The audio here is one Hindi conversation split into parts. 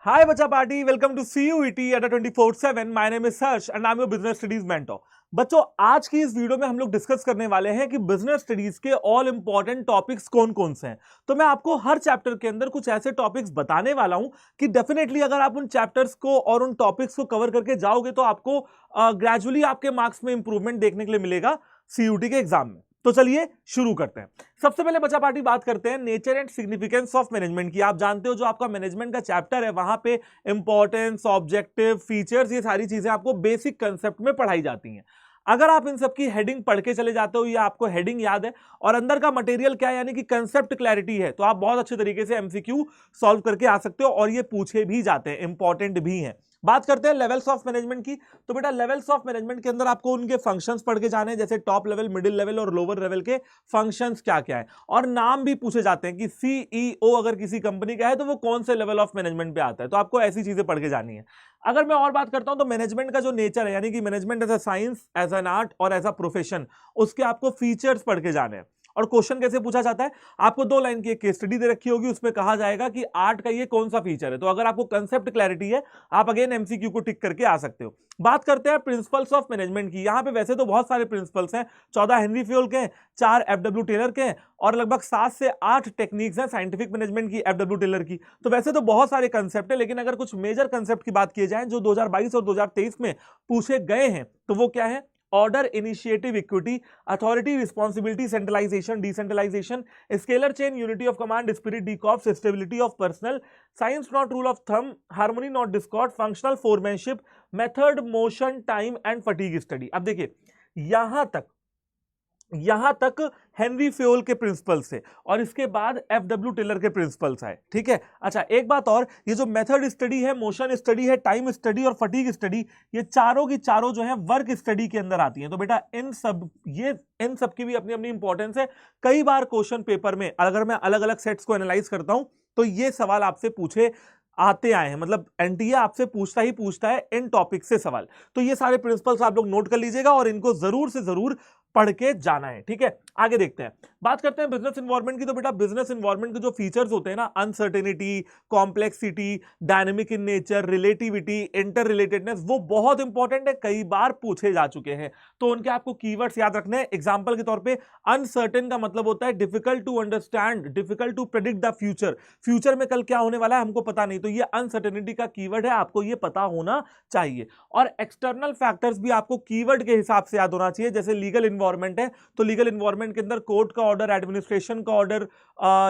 Hi बच्चा party, welcome to CUET at 24/7। My name is search and I am your business studies mentor. बच्चों, आज की इस वीडियो में हम लोग डिस्कस करने वाले हैं कि बिजनेस स्टडीज के ऑल इंपॉर्टेंट टॉपिक्स कौन कौन से हैं। तो मैं आपको हर चैप्टर के अंदर कुछ ऐसे टॉपिक्स बताने वाला हूं कि डेफिनेटली अगर आप उन चैप्टर्स को और उन टॉपिक्स को कवर करके जाओगे तो आपको ग्रेजुअली आपके मार्क्स में इंप्रूवमेंट देखने के लिए मिलेगा CUET के एग्जाम में। तो चलिए शुरू करते हैं। सबसे पहले बच्चा पार्टी बात करते हैं nature and significance of management की। आप जानते हो जो आपका मैनेजमेंट का चैप्टर है वहां पे इंपॉर्टेंस, ऑब्जेक्टिव, फीचर्स, ये सारी चीजें आपको बेसिक कंसेप्ट में पढ़ाई जाती हैं। अगर आप इन सब की हेडिंग पढ़ के चले जाते हो या आपको हेडिंग याद है और अंदर का मटेरियल क्या है यानी कि कंसेप्ट क्लैरिटी है, तो आप बहुत अच्छे तरीके से MCQ सॉल्व करके आ सकते हो और ये पूछे भी जाते हैं, इंपॉर्टेंट भी हैं। बात करते हैं लेवल्स ऑफ मैनेजमेंट की। तो बेटा लेवल्स ऑफ मैनेजमेंट के अंदर आपको उनके फंक्शंस पढ़ के जाने हैं, जैसे टॉप लेवल, मिडिल लेवल और लोअर लेवल के फंक्शंस क्या क्या है, और नाम भी पूछे जाते हैं कि CEO अगर किसी कंपनी का है तो वो कौन से लेवल ऑफ मैनेजमेंट पे आता है। तो आपको ऐसी चीजें पढ़ के जानी है। अगर मैं और बात करता हूं तो मैनेजमेंट का जो नेचर है यानी कि management as a science, as an art और एज अ प्रोफेशन, उसके आपको फीचर्स पढ़ के जाने हैं। और क्वेश्चन कैसे पूछा जाता है, आपको 2 लाइन की एक केस स्टडी दे रखी होगी, उसमें कहा जाएगा कि आर्ट का ये कौन सा फीचर है। तो अगर आपको कंसेप्ट क्लैरिटी है, आप अगेन MCQ को टिक करके आ सकते हो। बात करते हैं प्रिंसिपल्स ऑफ मैनेजमेंट की। यहां पे वैसे तो बहुत सारे प्रिंसिपल्स हैं, 14 हेनरी फ्योल के हैं, 4 FW टेलर के हैं और लगभग 7 से 8 टेक्निक्स हैं साइंटिफिक मैनेजमेंट की FW टेलर की। तो वैसे तो बहुत सारे कंसेप्ट है, लेकिन अगर कुछ मेजर कंसेप्ट की बात की जाए जो 2022 और 2023 में पूछे गए हैं तो वो क्या है? Order, initiative, equity, authority, responsibility, centralisation, decentralisation, scalar chain, unity of command, spirit, de corps, stability of personnel, science not rule of thumb, harmony not discord, functional foremanship, method, motion, time and fatigue study. अब देखिए यहां तक हेनरी फ्योल के प्रिंसिपल्स थे और इसके बाद FW टेलर के प्रिंसिपल्स आए। ठीक है, अच्छा एक बात और, ये जो मेथड स्टडी है, मोशन स्टडी है, टाइम स्टडी और फटीग स्टडी, ये चारों की चारों जो है वर्क स्टडी के अंदर आती हैं। तो बेटा इन सब की भी अपनी अपनी इंपॉर्टेंस है। कई बार क्वेश्चन पेपर में अगर मैं अलग अलग सेट्स को एनालाइज करता हूं तो ये सवाल आपसे पूछे आते आए हैं, मतलब NTA आपसे पूछता है इन टॉपिक से सवाल। तो ये सारे प्रिंसिपल्स आप लोग नोट कर लीजिएगा और इनको जरूर से जरूर पढ़ के जाना है। ठीक है, आगे देखते हैं। बात करते हैं बिजनेस इन्वायरमेंट की। तो बेटा बिजनेस इन्वायरमेंट के जो फीचर्स होते हैं ना, uncertainty, complexity, dynamic in nature, relativity, inter relatedness, वो बहुत इंपॉर्टेंट है, कई बार पूछे जा चुके हैं। तो उनके आपको कीवर्ड्स याद रखने हैं। एग्जांपल के तौर पे अनसर्टेन का मतलब होता है difficult to understand, difficult to predict the future. Future में कल क्या होने वाला है हमको पता नहीं, तो ये अनसर्टेनिटी का कीवर्ड है, आपको ये पता होना चाहिए। और एक्सटर्नल फैक्टर्स भी आपको कीवर्ड के हिसाब से याद होना चाहिए। जैसे लीगल इन्वायरमेंट है तो लीगल इन्वायरमेंट के अंदर कोर्ट का ऑर्डर, एडमिनिस्ट्रेशन का ऑर्डर,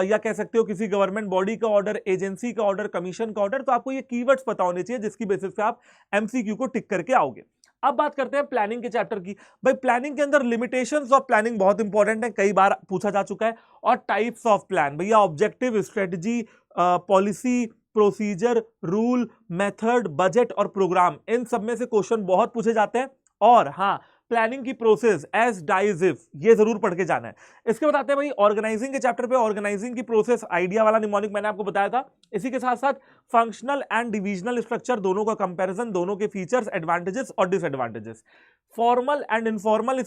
या कह सकते हो किसी गवर्नमेंट बॉडी का ऑर्डर, एजेंसी का ऑर्डर, कमीशन का ऑर्डर। तो आपको ये कीवर्ड्स पता होने चाहिए जिसकी बेसिस पे आप MCQ को टिक करके आओगे। अब बात करते हैं प्लानिंग के चैप्टर की। भाई प्लानिंग के अंदर लिमिटेशंस ऑफ प्लानिंग बहुत इंपॉर्टेंट है, कई बार पूछा जा चुका है। और टाइप्स ऑफ प्लान, भैया objective, strategy, policy, procedure, rule, method, budget और प्रोग्राम, इन सब में से क्वेश्चन बहुत पूछे जाते हैं। और हाँ, प्लानिंग की प्रोसेस एज डाइज इफ, ये जरूर पढ़ के जाना है। इसके बताते हैं भाई ऑर्गेनाइजिंग के चैप्टर पे, ऑर्गेनाइजिंग की प्रोसेस, आइडिया वाला निमोनिक मैंने आपको बताया था। इसी के साथ साथ फंक्शनल एंड डिविजनल स्ट्रक्चर, दोनों का कंपैरिजन, दोनों के फीचर्स, एडवांटेजेस और disadvantages, formal and informal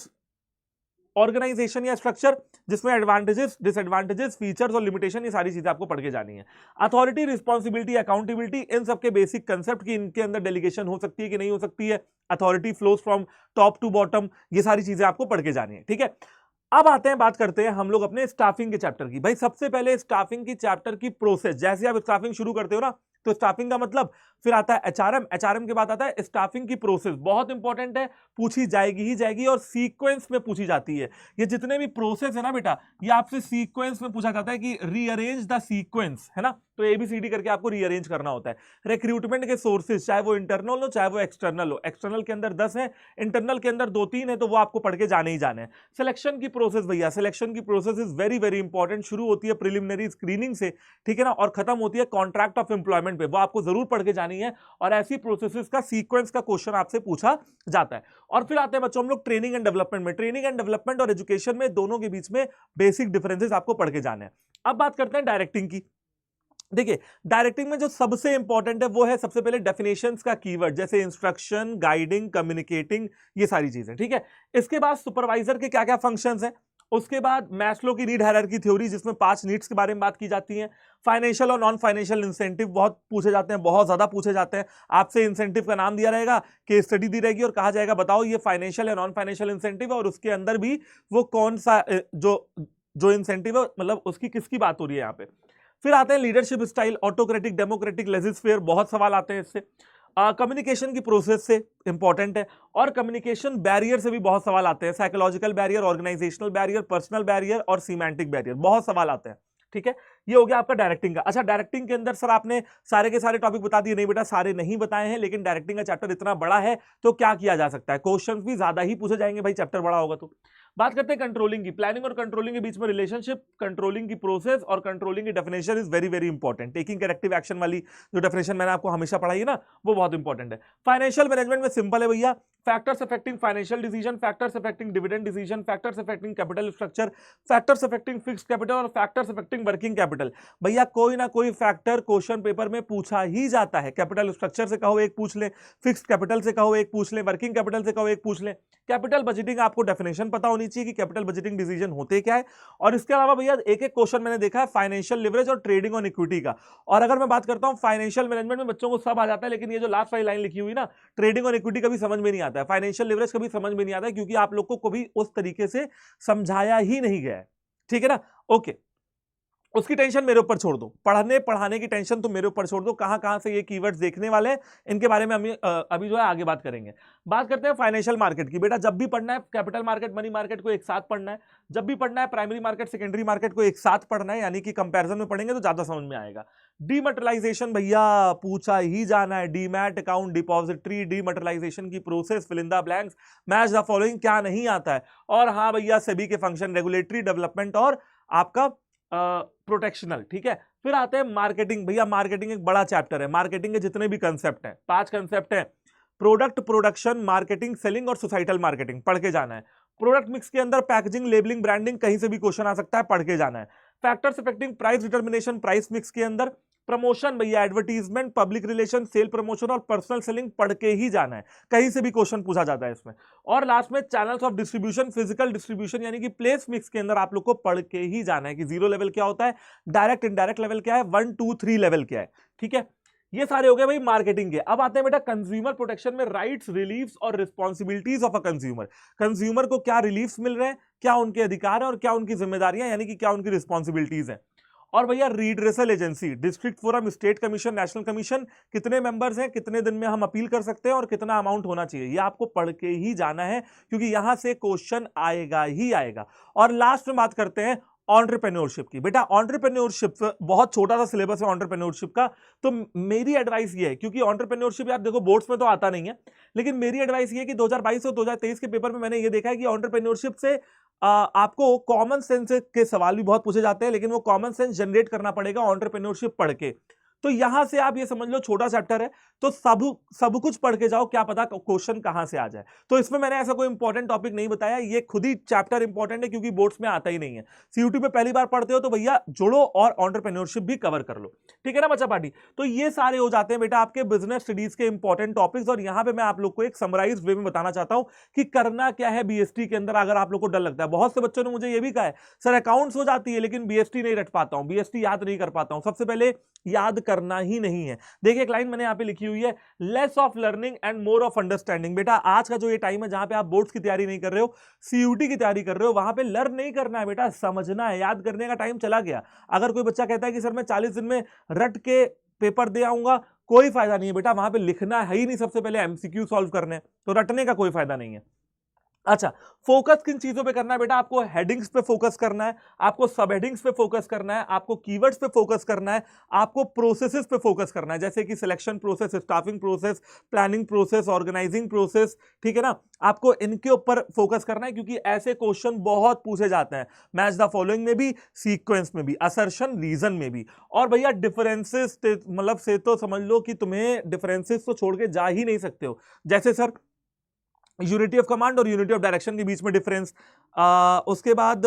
organisation या स्ट्रक्चर जिसमें एडवांटेजेस, डिसएडवांटेजेस, फीचर्स और लिमिटेशन, ये सारी चीजें आपको पढ़ के जानी है। अथॉरिटी, रिस्पॉन्सिबिलिटी, अकाउंटेबिलिटी, इन सबके बेसिक कंसेप्ट की इनके अंदर डेलीगेशन हो सकती है कि नहीं हो सकती है, authority flows from top to bottom, ये सारी चीजें आपको पढ़ के जानी है। ठीक है, अब आते हैं, बात करते हैं हम लोग अपने स्टाफिंग के चैप्टर की। भाई सबसे पहले स्टाफिंग की चैप्टर की प्रोसेस, जैसे आप स्टाफिंग शुरू करते हो ना, तो स्टाफिंग का मतलब, फिर आता है HRM के बाद आता है स्टाफिंग की प्रोसेस, बहुत इंपॉर्टेंट है, पूछी जाएगी ही जाएगी और सीक्वेंस में पूछी जाती है। ये जितने भी प्रोसेस है ना बेटा, ये आपसे सीक्वेंस में पूछा जाता है कि रीअरेंज द सीक्वेंस, है ना। तो ABCD करके आपको रीअरेंज करना होता है। रिक्रूटमेंट के सोर्सेज, चाहे वो इंटरनल हो चाहे वो एक्सटर्नल हो, एक्सटर्नल के अंदर 10 है, इंटरनल के अंदर 2-3 है, तो वो आपको पढ़ के जाने ही जाने हैं। सिलेक्शन की प्रोसेस, भैया सिलेक्शन की process is very very important, शुरू होती है प्रिलिमिनरी स्क्रीनिंग से, ठीक है ना, और खत्म होती है कॉन्ट्रैक्ट ऑफ एम्प्लॉयमेंट पे, वो आपको जरूर पढ़ के जानी है। और ऐसी प्रोसेसेस का सीक्वेंस का क्वेश्चन आपसे पूछा जाता है। और फिर आते हैं बच्चों हम लोग ट्रेनिंग एंड डेवलपमेंट में। ट्रेनिंग एंड डेवलपमेंट और एजुकेशन में, दोनों के बीच में बेसिक डिफरेंसेस आपको पढ़ के जाने हैं। अब बात करते हैं डायरेक्टिंग की। देखिए डायरेक्टिंग में जो सबसे इंपॉर्टेंट है वो है सबसे पहले डेफिनेशंस का कीवर्ड, जैसे इंस्ट्रक्शन, गाइडिंग, कम्युनिकेटिंग, ये सारी चीजें। ठीक है, इसके बाद सुपरवाइजर के क्या क्या फंक्शंस हैं, उसके बाद मैस्लो की नीड हायरार्की थ्योरी, जिसमें 5 नीड्स के बारे में बात की जाती है। फाइनेंशियल और नॉन फाइनेंशियल इंसेंटिव बहुत पूछे जाते हैं, बहुत ज्यादा पूछे जाते हैं। आपसे इंसेंटिव का नाम दिया रहेगा, केस स्टडी दी रहेगी और कहा जाएगा बताओ ये फाइनेंशियल या नॉन फाइनेंशियल इंसेंटिव है और उसके अंदर भी वो कौन सा जो इंसेंटिव है मतलब उसकी किसकी बात हो रही है यहाँ पे। फिर आते हैं लीडरशिप स्टाइल, ऑटोक्रेटिक, डेमोक्रेटिक, लेजिस्फेयर, बहुत सवाल आते हैं इससे। कम्युनिकेशन की प्रोसेस से इंपॉर्टेंट है, और कम्युनिकेशन बैरियर से भी बहुत सवाल आते हैं, psychological barrier, organisational barrier, personal barrier और सीमेंटिक बैरियर, बहुत सवाल आते हैं। ठीक है, ये हो गया आपका डायरेक्टिंग का। अच्छा, डायरेक्टिंग के अंदर सर आपने सारे के सारे टॉपिक बता दिए? नहीं बेटा, सारे नहीं बताए हैं, लेकिन डायरेक्टिंग का चैप्टर इतना बड़ा है तो क्या किया जा सकता है, क्वेश्चंस भी ज्यादा ही पूछे जाएंगे भाई, चैप्टर बड़ा होगा तो। बात करते हैं कंट्रोलिंग की। प्लानिंग और कंट्रोलिंग के बीच में रिलेशनशिप, कंट्रोलिंग की प्रोसेस और कंट्रोलिंग की definition is very very important. Taking corrective action वाली जो डेफिनेशन मैंने आपको हमेशा पढ़ाई है ना, वो बहुत इंपॉर्टेंट है। फाइनेंशियल मैनेजमेंट में सिंपल है भैया, factors affecting financial decision, factors affecting dividend decision, factors affecting capital structure, factors affecting fixed capital और फैक्टर्स अफेक्टिंग वर्किंग कैपिटल। भैया कोई ना कोई फैक्टर क्वेश्चन पेपर में पूछा ही जाता है। कैपिटल स्ट्रक्चर से कहो एक पूछ ले, फिक्स्ड कैपिटल से कहो एक पूछ ले, वर्किंग कैपिटल से कहो एक पूछ ले। कैपिटल बजटिंग आपको डेफिनेशन पता होनी चाहिए कि कैपिटल बजटिंग डिसीजन होते क्या है। और इसके अलावा भैया एक एक क्वेश्चन मैंने देखा है फाइनेंशियल लिवरेज और ट्रेडिंग ऑन इक्विटी का। और अगर मैं बात करता हूं फाइनेंशियल मैनेजमेंट में बच्चों को सब आ जाता है, लेकिन ये जो लास्ट वाली लाइन लिखी हुई ना, ट्रेडिंग और इक्विटी कभी समझ में नहीं आता है, फाइनेंशियल लिवरेज कभी समझ में नहीं आता है, क्योंकि आप लोग को कभी उस तरीके से समझाया ही नहीं गया है। ठीक है ना, ओके, उसकी टेंशन मेरे ऊपर छोड़ दो, पढ़ने पढ़ाने की टेंशन तो मेरे ऊपर छोड़ दो। कहां कहां से ये कीवर्ड्स देखने वाले हैं इनके बारे में हम अभी जो है आगे बात करेंगे। बात करते हैं फाइनेंशियल मार्केट की। बेटा जब भी पढ़ना है कैपिटल मार्केट, मनी मार्केट को एक साथ पढ़ना है। जब भी पढ़ना है प्राइमरी मार्केट, सेकेंडरी मार्केट को एक साथ पढ़ना है, यानी कि कंपैरिजन में पढ़ेंगे तो ज्यादा समझ में आएगा। डीमटेरियलाइजेशन भैया पूछा ही जाना है, डीमैट अकाउंट, डिपॉजिटरी, डीमटेरियलाइजेशन की process, fill in the blanks, match the following, क्या नहीं आता है। और हाँ भैया सेबी के फंक्शन, रेगुलेटरी, डेवलपमेंट और आपका प्रोटेक्शनल। ठीक है, फिर आते हैं मार्केटिंग। भैया मार्केटिंग एक बड़ा चैप्टर है। मार्केटिंग के जितने भी कंसेप्ट हैं, 5 कंसेप्ट हैं, प्रोडक्ट, प्रोडक्शन, मार्केटिंग, सेलिंग और सोसाइटल मार्केटिंग, पढ़ के जाना है। प्रोडक्ट मिक्स के अंदर पैकेजिंग, लेबलिंग, ब्रांडिंग, कहीं से भी क्वेश्चन आ सकता है, पढ़ के जाना है। Factors affecting price determination, price mix के अंदर प्रमोशन भैया, advertisement, public relation, sale promotion और पर्सनल सेलिंग, पढ़ के ही जाना है, कहीं से भी क्वेश्चन पूछा जाता है इसमें। और लास्ट में channels of distribution, physical distribution यानी कि प्लेस मिक्स के अंदर आप लोग को पढ़ के ही जाना है कि 0 लेवल क्या होता है, डायरेक्ट इनडायरेक्ट लेवल क्या है, 1 2 3 लेवल क्या है। ठीक है, ये सारे हो गए भाई मार्केटिंग के। अब आते हैं बेटा कंज्यूमर प्रोटेक्शन में, राइट्स, रिलीफ्स और responsibilities of a consumer. Consumer को क्या रिलीफ्स मिल रहे हैं, क्या उनके अधिकार है और क्या उनकी जिम्मेदारियां यानी कि क्या उनकी रिस्पॉन्सिबिलिटीज है। और भैया redressal agency, district forum, state commission, national commission, कितने मेंबर्स हैं, कितने दिन में हम अपील कर सकते हैं और कितना अमाउंट होना चाहिए, ये आपको पढ़ के ही जाना है, क्योंकि यहां से क्वेश्चन आएगा ही आएगा। और लास्ट में बात करते हैं एंटरप्रेन्योरशिप की। बेटा एंटरप्रेन्योरशिप बहुत छोटा सा सिलेबस है एंटरप्रेन्योरशिप का, तो मेरी एडवाइस ये है, क्योंकि एंटरप्रेन्योरशिप यार देखो बोर्ड्स में तो आता नहीं है, लेकिन मेरी एडवाइस ये है कि 2022 और 2023 के पेपर में मैंने ये देखा है कि एंटरप्रेन्योरशिप से आपको कॉमन सेंस के सवाल भी बहुत पूछे जाते हैं, लेकिन वो कॉमन सेंस जनरेट करना पड़ेगा एंटरप्रेन्योरशिप पढ़ के। तो यहां से आप ये समझ लो छोटा चैप्टर है, तो सब कुछ पढ़ के जाओ, क्या पता क्वेश्चन कहां से आ जाए। तो इसमें मैंने ऐसा कोई इंपॉर्टेंट टॉपिक नहीं बताया, ये खुद ही चैप्टर इंपॉर्टेंट है क्योंकि बोर्ड्स में आता ही नहीं है। सीयूटी पे पहली बार पढ़ते हो तो भैया जोड़ो और एंटरप्रेन्योरशिप भी कवर कर लो। ठीक है ना बच्चा पार्टी, तो ये सारे हो जाते हैं बेटा आपके बिजनेस स्टडीज के इंपॉर्टेंट टॉपिक्स। और यहां पर मैं आप लोग को एक समराइज वे में बताना चाहता हूं कि करना क्या है बीएसटी के अंदर, अगर आप लोग को डर लगता है। बहुत से बच्चों ने मुझे ये भी कहा है सर अकाउंट्स हो जाती है लेकिन बीएसटी नहीं रट पाता हूं, बीएसटी याद नहीं कर पाता हूं। सबसे पहले याद करना ही नहीं है। देखिए एक लाइन मैंने यहां पे लिखी हुई है, less of learning and more of understanding. बेटा आज का जो ये टाइम है जहां पे आप बोर्ड्स की तैयारी नहीं कर रहे हो, सीयूटी की तैयारी कर रहे हो, वहां पे लर्न नहीं करना है बेटा, समझना है। याद करने का टाइम चला गया। अगर कोई बच्चा कहता है कि सर मैं 40 दिन में रट के पेपर दे आऊंगा, कोई फायदा नहीं है बेटा, वहां पे लिखना है ही नहीं, सबसे पहले एमसीक्यू सॉल्व करने, तो रटने का कोई फायदा नहीं है। अच्छा, फोकस किन चीजों पे करना है बेटा, आपको हेडिंग्स पे फोकस करना है, आपको सब हेडिंग्स पे फोकस करना है, आपको कीवर्ड्स पे फोकस करना है, आपको प्रोसेसेस पे फोकस करना है, जैसे कि selection process, staffing process, planning process, organising process. ठीक है ना, आपको इनके ऊपर फोकस करना है क्योंकि ऐसे क्वेश्चन बहुत पूछे जाते हैं, मैच द फॉलोइंग में भी, सीक्वेंस में भी, असर्शन, रीजन में भी। और भैया डिफरेंसेस मतलब से तो समझ लो कि तुम्हें डिफरेंसेस तो छोड़ के जा ही नहीं सकते हो। जैसे सर यूनिटी ऑफ कमांड और यूनिटी ऑफ डायरेक्शन के बीच में डिफरेंस, उसके बाद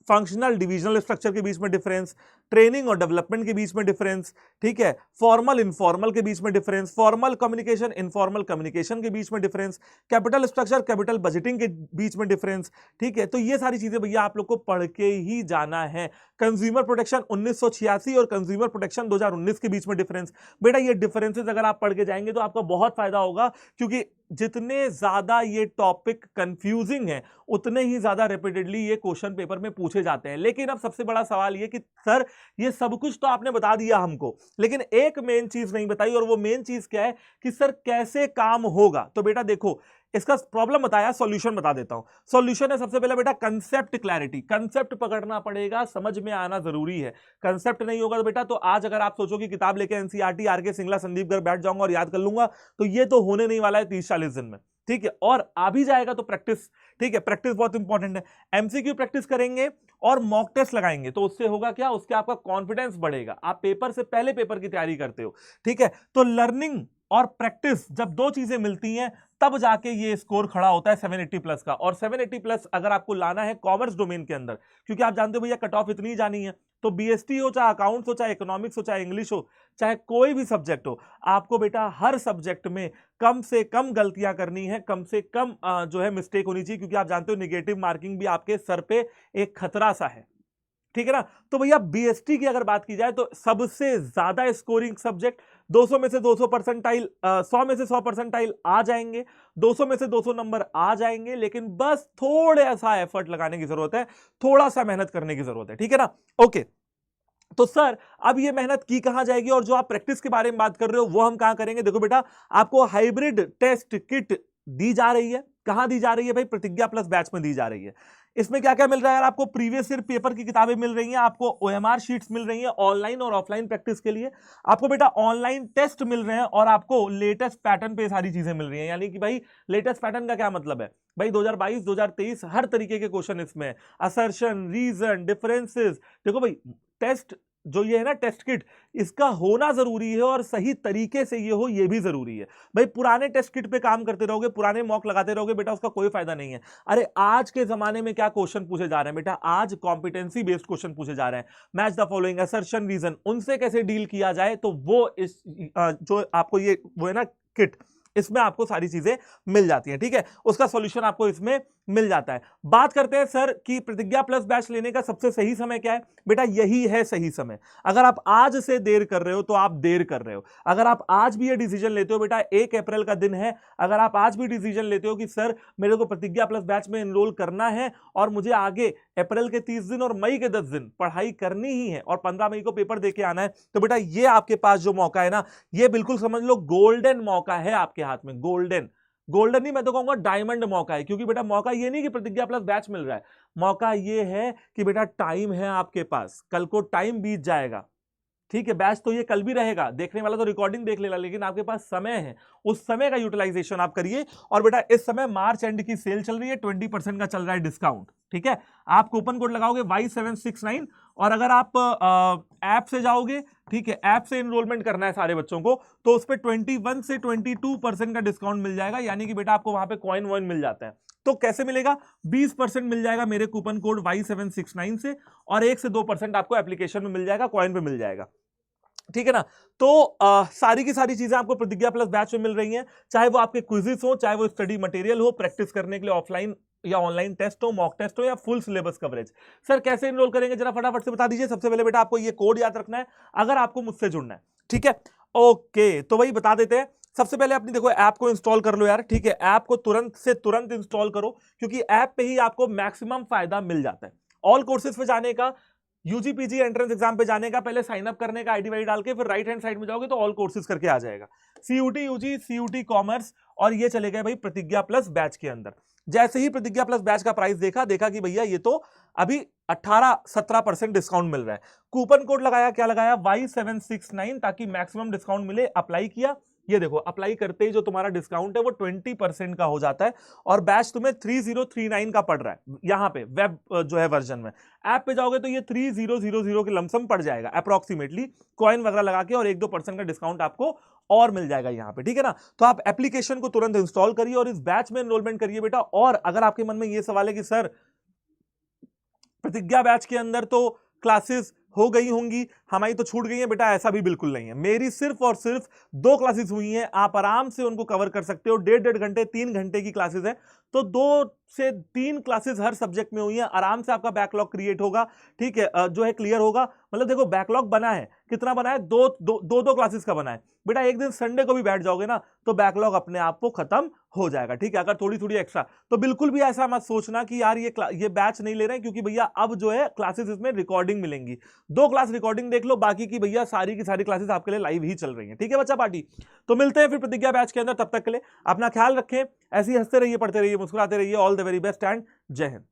फंक्शनल डिविजनल स्ट्रक्चर के बीच में डिफरेंस, ट्रेनिंग और डेवलपमेंट के बीच में डिफरेंस, ठीक है, फॉर्मल इनफॉर्मल के बीच में difference, formal communication informal communication के बीच में difference, capital structure capital budgeting के बीच में डिफरेंस, ठीक है। तो ये सारी चीजें भैया आप लोग को पढ़ के ही जाना है। कंज्यूमर प्रोटेक्शन 1986 और कंज्यूमर प्रोटेक्शन 2019 के बीच में डिफरेंस, बेटा ये डिफरेंसेस अगर आप पढ़ के जाएंगे तो आपका बहुत फायदा होगा, क्योंकि जितने ज्यादा ये टॉपिक कंफ्यूजिंग है उतने ही ज्यादा रिपीटेडली ये क्वेश्चन पेपर में पूछे जाते हैं। लेकिन अब सबसे बड़ा सवाल ये कि सर ये सब कुछ तो आपने बता दिया हमको, लेकिन एक मेन चीज नहीं बताई, और वो मेन चीज क्या है कि सर कैसे काम होगा। तो बेटा देखो, इसका प्रॉब्लम बताया, सॉल्यूशन बता देता हूं। सॉल्यूशन है सबसे पहले बेटा कंसेप्ट क्लैरिटी, कंसेप्ट पकड़ना पड़ेगा, समझ में आना जरूरी है। कंसेप्ट नहीं होगा तो बेटा, तो आज अगर आप सोचो कि किताब लेके एनसीईआरटी आर के सिंगला संदीप घर बैठ जाऊंगा और याद कर लूंगा, तो ये तो होने नहीं वाला है 30-40 दिन में, ठीक है। और आ भी जाएगा तो प्रैक्टिस, ठीक है, प्रैक्टिस बहुत इंपॉर्टेंट है। एमसीक्यू प्रैक्टिस करेंगे और मॉक टेस्ट लगाएंगे, तो उससे होगा क्या, उसके आपका कॉन्फिडेंस बढ़ेगा, आप पेपर से पहले पेपर की तैयारी करते हो, ठीक है। तो लर्निंग और प्रैक्टिस जब दो चीजें मिलती हैं तब जाके ये स्कोर खड़ा होता है 780 प्लस का। और 780 प्लस अगर आपको लाना है कॉमर्स डोमेन के अंदर, क्योंकि आप जानते हो भैया कट ऑफ इतनी जानी है, तो बीएसटी हो चाहे अकाउंट्स हो चाहे इकोनॉमिक्स हो चाहे इंग्लिश हो चाहे कोई भी सब्जेक्ट हो, आपको बेटा हर सब्जेक्ट में कम से कम गलतियां करनी है, कम से कम जो है मिस्टेक होनी चाहिए, क्योंकि आप जानते हो निगेटिव मार्किंग भी आपके सर पे एक खतरा सा है, ठीक है ना। तो भैया बीएसटी की अगर बात की जाए तो सबसे ज्यादा स्कोरिंग सब्जेक्ट 200 में से 200 परसेंटाइल, 100 में से 100 परसेंटाइल आ जाएंगे, 200 में से 200 नंबर आ जाएंगे, लेकिन बस थोड़ा सा एफर्ट लगाने की जरूरत है, थोड़ा सा मेहनत करने की जरूरत है, ठीक है ना। ओके, तो सर अब ये मेहनत की कहां जाएगी, और जो आप प्रैक्टिस के बारे में बात कर रहे हो वो हम कहां करेंगे। देखो बेटा, आपको हाइब्रिड टेस्ट किट दी जा रही है, कहां दी जा रही है भाई, प्रतिज्ञा प्लस बैच में दी जा रही है। इसमें क्या क्या मिल रहा है यार, आपको प्रीवियस ईयर पेपर की किताबें मिल रही हैं, आपको ओएमआर शीट्स मिल रही हैं ऑनलाइन और ऑफलाइन प्रैक्टिस के लिए, आपको बेटा ऑनलाइन टेस्ट मिल रहे हैं, और आपको लेटेस्ट पैटर्न पे सारी चीजें मिल रही हैं। यानी कि भाई लेटेस्ट पैटर्न का क्या मतलब है भाई, 2022 2023 हर तरीके के क्वेश्चन इसमें, असर्शन, रीजन, डिफरेंसेस। देखो भाई टेस्ट जो ये है ना टेस्ट किट, इसका होना जरूरी है और सही तरीके से ये हो ये भी जरूरी है। भाई पुराने टेस्ट किट पे काम करते रहोगे, पुराने मॉक लगाते रहोगे बेटा, उसका कोई फायदा नहीं है। अरे आज के जमाने में क्या क्वेश्चन पूछे जा रहे हैं बेटा, आज कॉम्पिटेंसी बेस्ड क्वेश्चन पूछे जा रहे हैं, match the following, assertion, reason, उनसे कैसे डील किया जाए, तो वो इस जो आपको ये वो है ना किट, इसमें आपको सारी चीजें मिल जाती हैं, ठीक है, उसका सॉल्यूशन आपको इसमें मिल जाता है। बात करते हैं सर कि प्रतिज्ञा प्लस बैच लेने का सबसे सही समय क्या है, बेटा यही है सही समय। अगर आप आज से देर कर रहे हो तो आप देर कर रहे हो। अगर आप आज भी ये डिसीजन लेते हो बेटा, 1 अप्रैल का दिन है, अगर आप आज भी डिसीजन लेते हो कि सर मेरे को प्रतिज्ञा प्लस बैच में एनरोल करना है और मुझे आगे अप्रैल के 30 दिन और मई के 10 दिन पढ़ाई करनी ही है और 15 मई को पेपर देके आना है, तो बेटा ये आपके पास जो मौका है ना, ये बिल्कुल समझ लो गोल्डन मौका है आपके हाथ में। गोल्डन, गोल्डन नहीं, मैं तो कहूंगा डायमंड मौका है, क्योंकि बेटा मौका ये नहीं कि प्रतिज्ञा प्लस बैच मिल रहा है, मौका ये है कि बेटा टाइम है आपके पास, कल को टाइम बीत जाएगा, ठीक है। बैच तो ये कल भी रहेगा, देखने वाला तो रिकॉर्डिंग देख लेगा, लेकिन आपके पास समय है, उस समय का यूटिलाइजेशन आप करिए। और बेटा इस समय मार्च एंड की सेल चल रही है, 20% का चल रहा है डिस्काउंट, ठीक है। आप कूपन कोड लगाओगे Y769, और अगर आप ऐप से जाओगे, ठीक है, ऐप से एनरोलमेंट करना है सारे बच्चों को, तो उस पर 21 से 22% का डिस्काउंट मिल जाएगा, यानी कि बेटा आपको वहां पे कॉइन वॉइन मिल जाता है। तो कैसे मिलेगा, 20% मिल जाएगा मेरे कूपन कोड Y769 से, और 1 से 2% आपको एप्लीकेशन में मिल जाएगा, कॉइन पे मिल जाएगा, ठीक है ना। तो सारी की सारी चीजें आपको प्रतिज्ञा प्लस बैच में मिल रही हैं, चाहे वो आपके क्विज़ेस हो, चाहे वो स्टडी मटेरियल हो, प्रैक्टिस करने के लिए ऑफलाइन या ऑनलाइन टेस्ट हो, मॉक टेस्ट हो, या फुल सिलेबस कवरेज। सर कैसे एनरोल करेंगे जरा फटाफट से बता दीजिए। सबसे पहले बेटा आपको ये कोड याद रखना है अगर आपको मुझसे जुड़ना है, ठीक है। ओके, तो वही बता देते हैं। सबसे पहले अपनी देखो ऐप को इंस्टॉल कर लो यार, ठीक है, ऐप को तुरंत से तुरंत इंस्टॉल करो, क्योंकि ऐप पे ही आपको मैक्सिमम फायदा मिल जाता है। ऑल कोर्सेज पे जाने का, यूजी पीजी एंट्रेंस एग्जाम पे जाने का, पहले साइन अप करने का, आईडी वाईडी डाल के फिर राइट हैंड साइड में जाओगे तो ऑल कोर्सेज करके आ जाएगा, सीयूटी यूजी, सीयूटी कॉमर्स, और ये चले गए भाई प्रतिज्ञा प्लस बैच के अंदर। जैसे ही प्रतिज्ञा प्लस बैच का प्राइस देखा कि भैया ये तो अभी 18-17% डिस्काउंट मिल रहा है। कूपन कोड लगाया, क्या लगाया, Y769, ताकि मैक्सिमम डिस्काउंट मिले। अप्लाई किया, ये देखो अप्लाई करते ही जो तुम्हारा डिस्काउंट है वो 20% का हो जाता है, और बैच तुम्हें 3039 का पड़ रहा है यहां पे वेब जो है वर्जन में। ऐप पे जाओगे तो ये 3000 के लमसम पड़ जाएगा अप्रोक्सीमेटली, कॉइन वगैरह लगा के, और 1-2% का डिस्काउंट आपको और मिल जाएगा यहाँ पे, ठीक है ना। तो आप एप्लीकेशन को तुरंत इंस्टॉल करिए और इस बैच में एनरोलमेंट करिए बेटा। और अगर आपके मन में ये सवाल है कि सर प्रतिज्ञा बैच के अंदर तो क्लासेस हो गई होंगी, हमारी तो छूट गई है बेटा, ऐसा भी बिल्कुल नहीं है। मेरी सिर्फ और सिर्फ 2 क्लासेस हुई हैं, आप आराम से उनको कवर कर सकते हो। 1.5 घंटे 3 घंटे की क्लासेस है, तो 2 से 3 क्लासेस हर सब्जेक्ट में हुई हैं, आराम से आपका बैकलॉग क्रिएट होगा, ठीक है, जो है क्लियर होगा। मतलब देखो बैकलॉग बना है, कितना बना है, दो क्लासेस का बना है बेटा। एक दिन संडे को भी बैठ जाओगे ना तो बैकलॉग अपने आप को खत्म हो जाएगा, ठीक है, अगर थोड़ी थोड़ी एक्स्ट्रा। तो बिल्कुल भी ऐसा मत सोचना कि यार ये बैच नहीं ले रहे हैं, क्योंकि भैया अब जो है क्लासेस इसमें रिकॉर्डिंग मिलेंगी। 2 क्लास रिकॉर्डिंग देख लो, बाकी की भैया सारी की सारी क्लासेस आपके लिए लाइव ही चल रही हैं, ठीक है बच्चा पार्टी। तो मिलते हैं फिर प्रतिज्ञा बैच के अंदर, तब तक के लिए अपना ख्याल रखें, ऐसे ही हंसते रहिए, पढ़ते रहिए, मुस्कुराते रहिए। All the very best and जय हिंद।